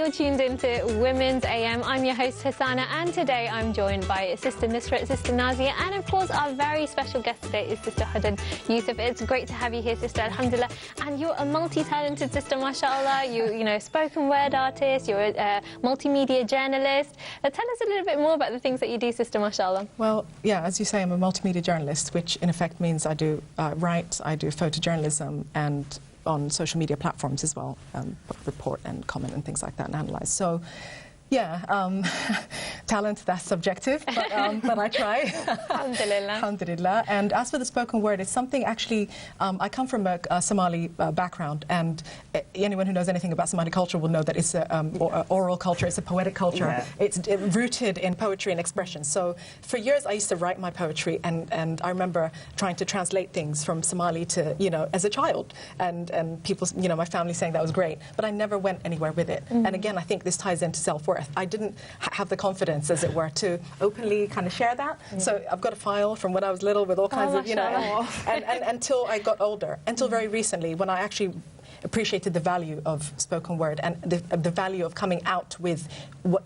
you're tuned into Women's AM. I'm your host, Hassana, and today I'm joined by Sister Nusrat, Sister Nazia, and of course our very special guest today is Sister Hodan Yusuf. It's great to have you here, Sister, alhamdulillah. And you're a multi-talented sister, mashallah. You know, spoken word artist, you're a multimedia journalist. Tell us a little bit more about the things that you do, Sister, mashallah. Well, yeah, as you say, I'm a multimedia journalist, which in effect means I do write, I do photojournalism, and on social media platforms as well, report and comment and things like that and analyse. So, yeah, talent, that's subjective, but I try. Alhamdulillah. Alhamdulillah. And as for the spoken word, it's something actually, I come from a Somali background, and anyone who knows anything about Somali culture will know that it's an oral culture, it's a poetic culture. Yeah. It's rooted in poetry and expression. So for years I used to write my poetry, and I remember trying to translate things from Somali to, you know, as a child, and people, you know, my family saying that was great, but I never went anywhere with it. And again, I think this ties into self-worth. I didn't have the confidence, as it were, to openly kind of share that. So I've got a file from when I was little with all kinds of, you know, and until I got older, until very recently, when I actually appreciated the value of spoken word and the value of coming out with what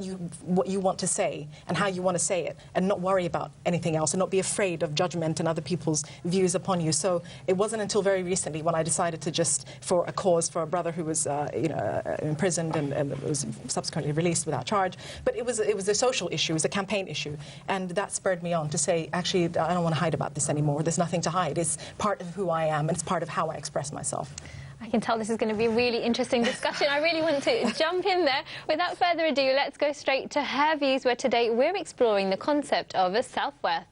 you want to say and how you want to say it, and not worry about anything else and not be afraid of judgment and other people's views upon you. So it wasn't until very recently when I decided to just, for a cause, for a brother who was you know, imprisoned and was subsequently released without charge, but it was a social issue, it was a campaign issue, and that spurred me on to say, actually, I don't want to hide about this anymore. There's nothing to hide. It's part of who I am, and it's part of how I express myself. I can tell this is going to be a really interesting discussion. I really want to jump in there. Without further ado, let's go straight to her views, where today we're exploring the concept of a self-worth.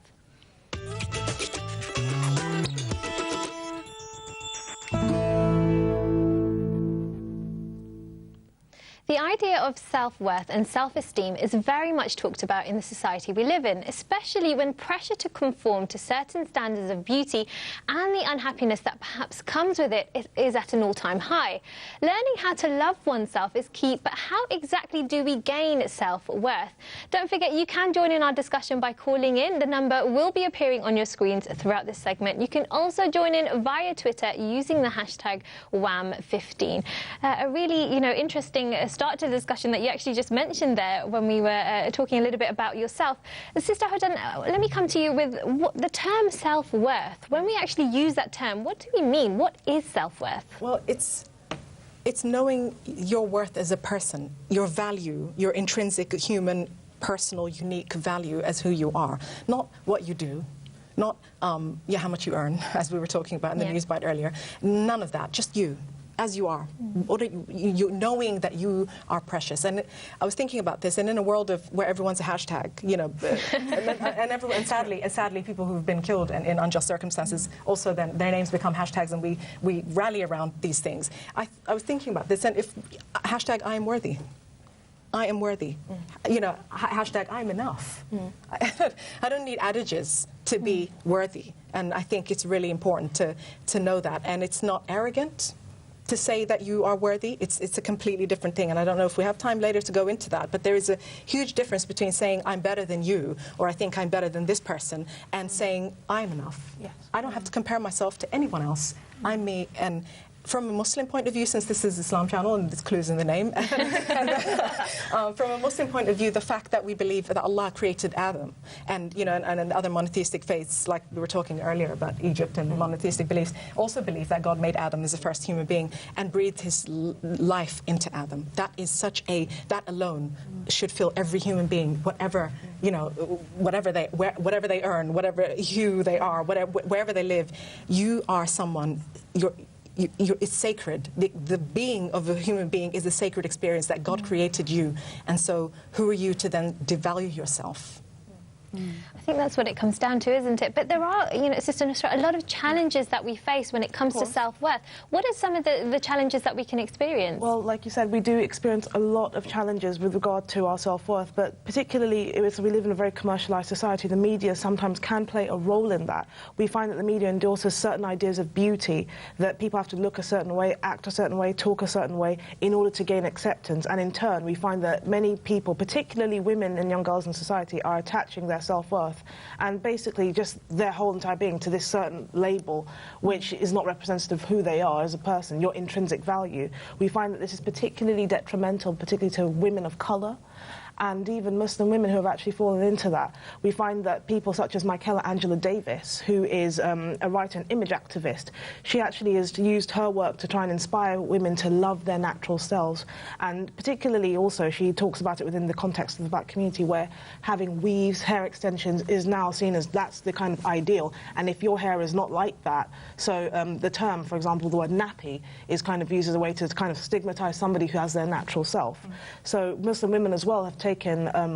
The idea of self-worth and self-esteem is very much talked about in the society we live in, especially when pressure to conform to certain standards of beauty and the unhappiness that perhaps comes with it is at an all-time high. Learning how to love oneself is key, but how exactly do we gain self-worth? Don't forget, you can join in our discussion by calling in. The number will be appearing on your screens throughout this segment. You can also join in via Twitter using the hashtag WAM15. A really, you know, interesting start to the discussion that you actually just mentioned there when we were talking a little bit about yourself. Sister Hodan, let me come to you with the term self-worth. When we actually use that term, what do we mean? What is self-worth? Well, it's knowing your worth as a person, your value, your intrinsic human, personal, unique value as who you are. Not what you do, not yeah, how much you earn, as we were talking about in the news bite earlier. None of that, just you. As you are, you knowing that you are precious. And I was thinking about this, and in a world of where everyone's a hashtag, you know, and sadly, people who've been killed in unjust circumstances, also then their names become hashtags, and we rally around these things. I was thinking about this, and if hashtag I am worthy. I am worthy. You know, hashtag I'm enough. I don't need adages to be worthy, and I think it's really important to know that. And it's not arrogant to say that you are worthy. It's a completely different thing, and I don't know if we have time later to go into that, but there is a huge difference between saying I'm better than you, or I think I'm better than this person, and saying I'm enough. Yes. I don't have to compare myself to anyone else. I'm me. And from a Muslim point of view, since this is Islam channel and there's clues in the name, from a Muslim point of view, the fact that we believe that Allah created Adam, and you know, and other monotheistic faiths, like we were talking earlier about Egypt and monotheistic beliefs, also believe that God made Adam as the first human being and breathed his life into Adam. That is such a, that alone should fill every human being, whatever, you know, whatever they earn, whatever hue they are, wherever they live. You are someone. It's sacred. The being of a human being is a sacred experience that God created you. And so who are you to then devalue yourself? I think that's what it comes down to, isn't it? But there are, you know, Sister Nusrat, a lot of challenges that we face when it comes to self-worth. What are some of the challenges that we can experience? Well, like you said, we do experience a lot of challenges with regard to our self-worth, but particularly as we live in a very commercialised society, the media sometimes can play a role in that. We find that the media endorses certain ideas of beauty, that people have to look a certain way, act a certain way, talk a certain way in order to gain acceptance, and in turn we find that many people, particularly women and young girls in society, are attaching their their self-worth, and basically just their whole entire being to this certain label, which is not representative of who they are as a person, your intrinsic value. We find that this is particularly detrimental, particularly to women of colour, and even Muslim women who have actually fallen into that. We find that people such as Michaela Angela Davis, who is a writer and image activist, she actually has used her work to try and inspire women to love their natural selves. And particularly also, she talks about it within the context of the black community, where having weaves, hair extensions, is now seen as that's the kind of ideal. And if your hair is not like that, so the term, for example, the word nappy, is kind of used as a way to kind of stigmatize somebody who has their natural self. So Muslim women as well have taken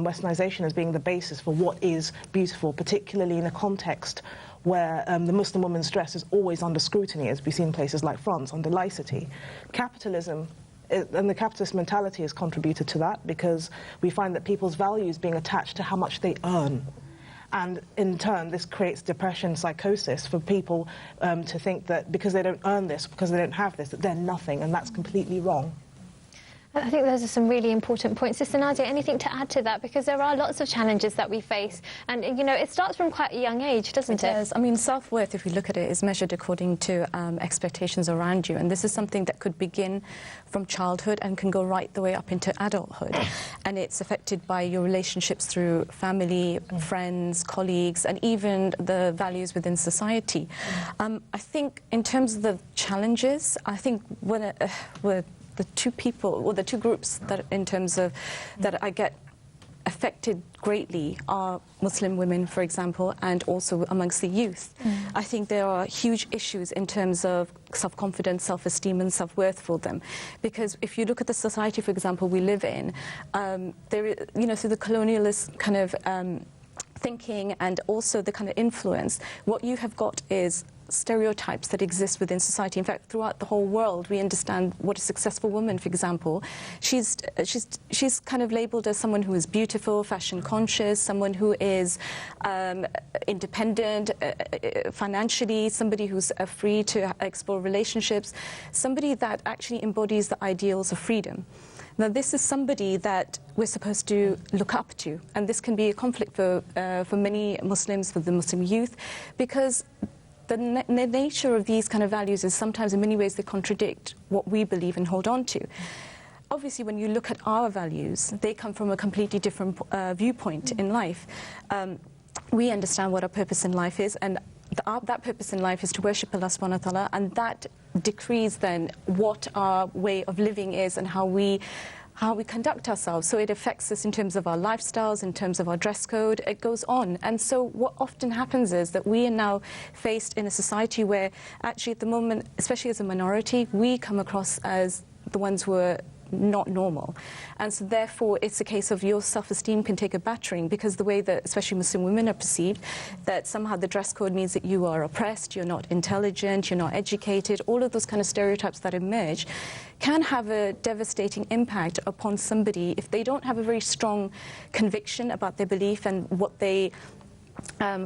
Westernization as being the basis for what is beautiful, particularly in a context where the Muslim woman's dress is always under scrutiny, as we see in places like France, under laicity. Capitalism and the capitalist mentality has contributed to that, because we find that people's values being attached to how much they earn. And in turn, this creates depression, psychosis for people to think that because they don't earn this, because they don't have this, that they're nothing, and that's completely wrong. I think those are some really important points. Sister Nadia, anything to add to that? Because there are lots of challenges that we face, and you know, it starts from quite a young age, doesn't it? It does. I mean, self-worth, if we look at it, is measured according to expectations around you, and this is something that could begin from childhood and can go right the way up into adulthood. And it's affected by your relationships through family, friends, colleagues, and even the values within society. I think in terms of the challenges, I think when the two people, or the two groups that in terms of that I get affected greatly are Muslim women, for example, and also amongst the youth. I think there are huge issues in terms of self-confidence, self-esteem and self-worth for them. Because if you look at the society, for example, we live in, there, you know, through the colonialist kind of thinking and also the kind of influence, what you have got is stereotypes that exist within society. In fact, throughout the whole world, we understand what a successful woman, for example, she's kind of labelled as someone who is beautiful, fashion conscious, someone who is independent financially, somebody who's free to explore relationships, somebody that actually embodies the ideals of freedom. Now, this is somebody that we're supposed to look up to, and this can be a conflict for many Muslims, for the Muslim youth, because the nature of these kind of values is sometimes in many ways they contradict what we believe and hold on to. Obviously, when you look at our values, they come from a completely different viewpoint in life. We understand what our purpose in life is, and that purpose in life is to worship Allah subhanahu wa ta'ala, and that decrees then what our way of living is and how we conduct ourselves. So it affects us in terms of our lifestyles, in terms of our dress code, it goes on. And so what often happens is that we are now faced in a society where actually at the moment, especially as a minority, we come across as the ones who are not normal. And so therefore it's a case of your self-esteem can take a battering, because the way that especially Muslim women are perceived, that somehow the dress code means that you are oppressed, you're not intelligent, you're not educated, all of those kind of stereotypes that emerge can have a devastating impact upon somebody if they don't have a very strong conviction about their belief and what they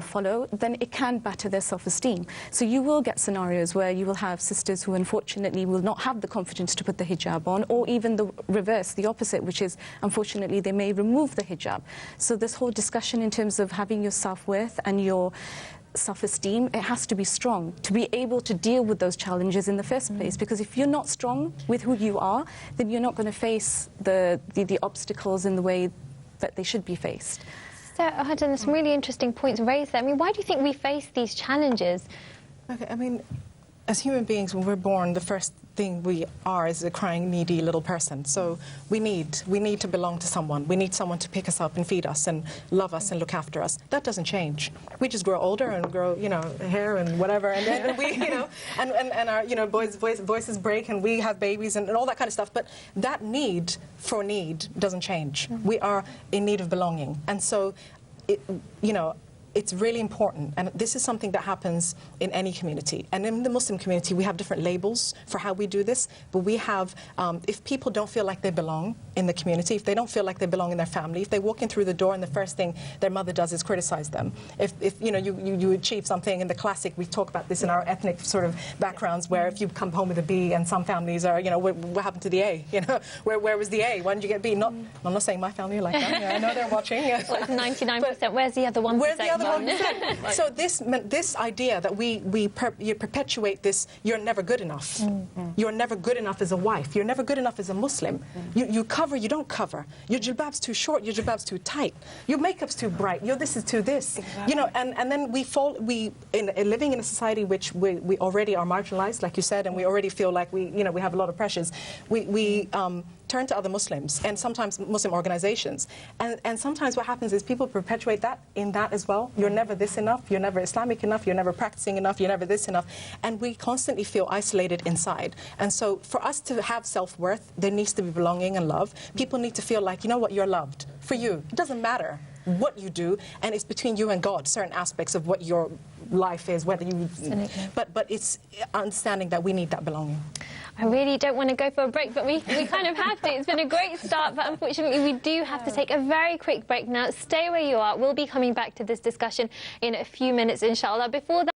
follow, then it can batter their self-esteem. So you will get scenarios where you will have sisters who unfortunately will not have the confidence to put the hijab on, or even the reverse, the opposite, which is unfortunately they may remove the hijab. So this whole discussion in terms of having your self-worth and your self-esteem, it has to be strong to be able to deal with those challenges in the first place, because if you're not strong with who you are, then you're not going to face the obstacles in the way that they should be faced. So, Hodan, there's some really interesting points raised there. I mean, why do you think we face these challenges? Okay, I mean, as human beings, when we're born, the first thing we are is a crying, needy little person. So we need to belong to someone. We need someone to pick us up and feed us and love us and look after us. That doesn't change. We just grow older and grow, you know, hair and whatever, and then we, you know, and our, you know, voices break and we have babies and all that kind of stuff. But that need for need doesn't change. We are in need of belonging, and so, you know, it's really important, and this is something that happens in any community. And in the Muslim community, we have different labels for how we do this, but we have, if people don't feel like they belong in the community, if they don't feel like they belong in their family, if they walk in through the door and the first thing their mother does is criticize them, if you know, you achieve something, in the classic, we talk about this in our ethnic sort of backgrounds, where if you come home with a B, and some families are, you know, what happened to the A? You know, where was the A? Why didn't you get B? Not, I'm not saying my family are like that. Yeah, I know they're watching. Yeah. Well, it's 99%. Where's the other 1%? Where's the other 1%? So this idea that you perpetuate this, you're never good enough. You're never good enough as a wife. You're never good enough as a Muslim. You cover, you don't cover. Your jilbab's too short. Your jilbab's too tight. Your makeup's too bright. Your this is too this. Exactly. You know, and then living in a society which we already are marginalized, like you said, and we already feel like we have a lot of pressures. We turn to other Muslims, and sometimes Muslim organizations. And sometimes what happens is people perpetuate that in that as well. You're never this enough, you're never Islamic enough, you're never practicing enough, you're never this enough. And we constantly feel isolated inside. And so for us to have self-worth, there needs to be belonging and love. People need to feel like, you know what, you're loved. For you, it doesn't matter what you do, and it's between you and God, certain aspects of what your life is, whether you... But it's understanding that we need that belonging. I really don't want to go for a break, but we kind of have to. It's been a great start, but unfortunately we do have to take a very quick break now. Stay where you are. We'll be coming back to this discussion in a few minutes, inshallah. Before that,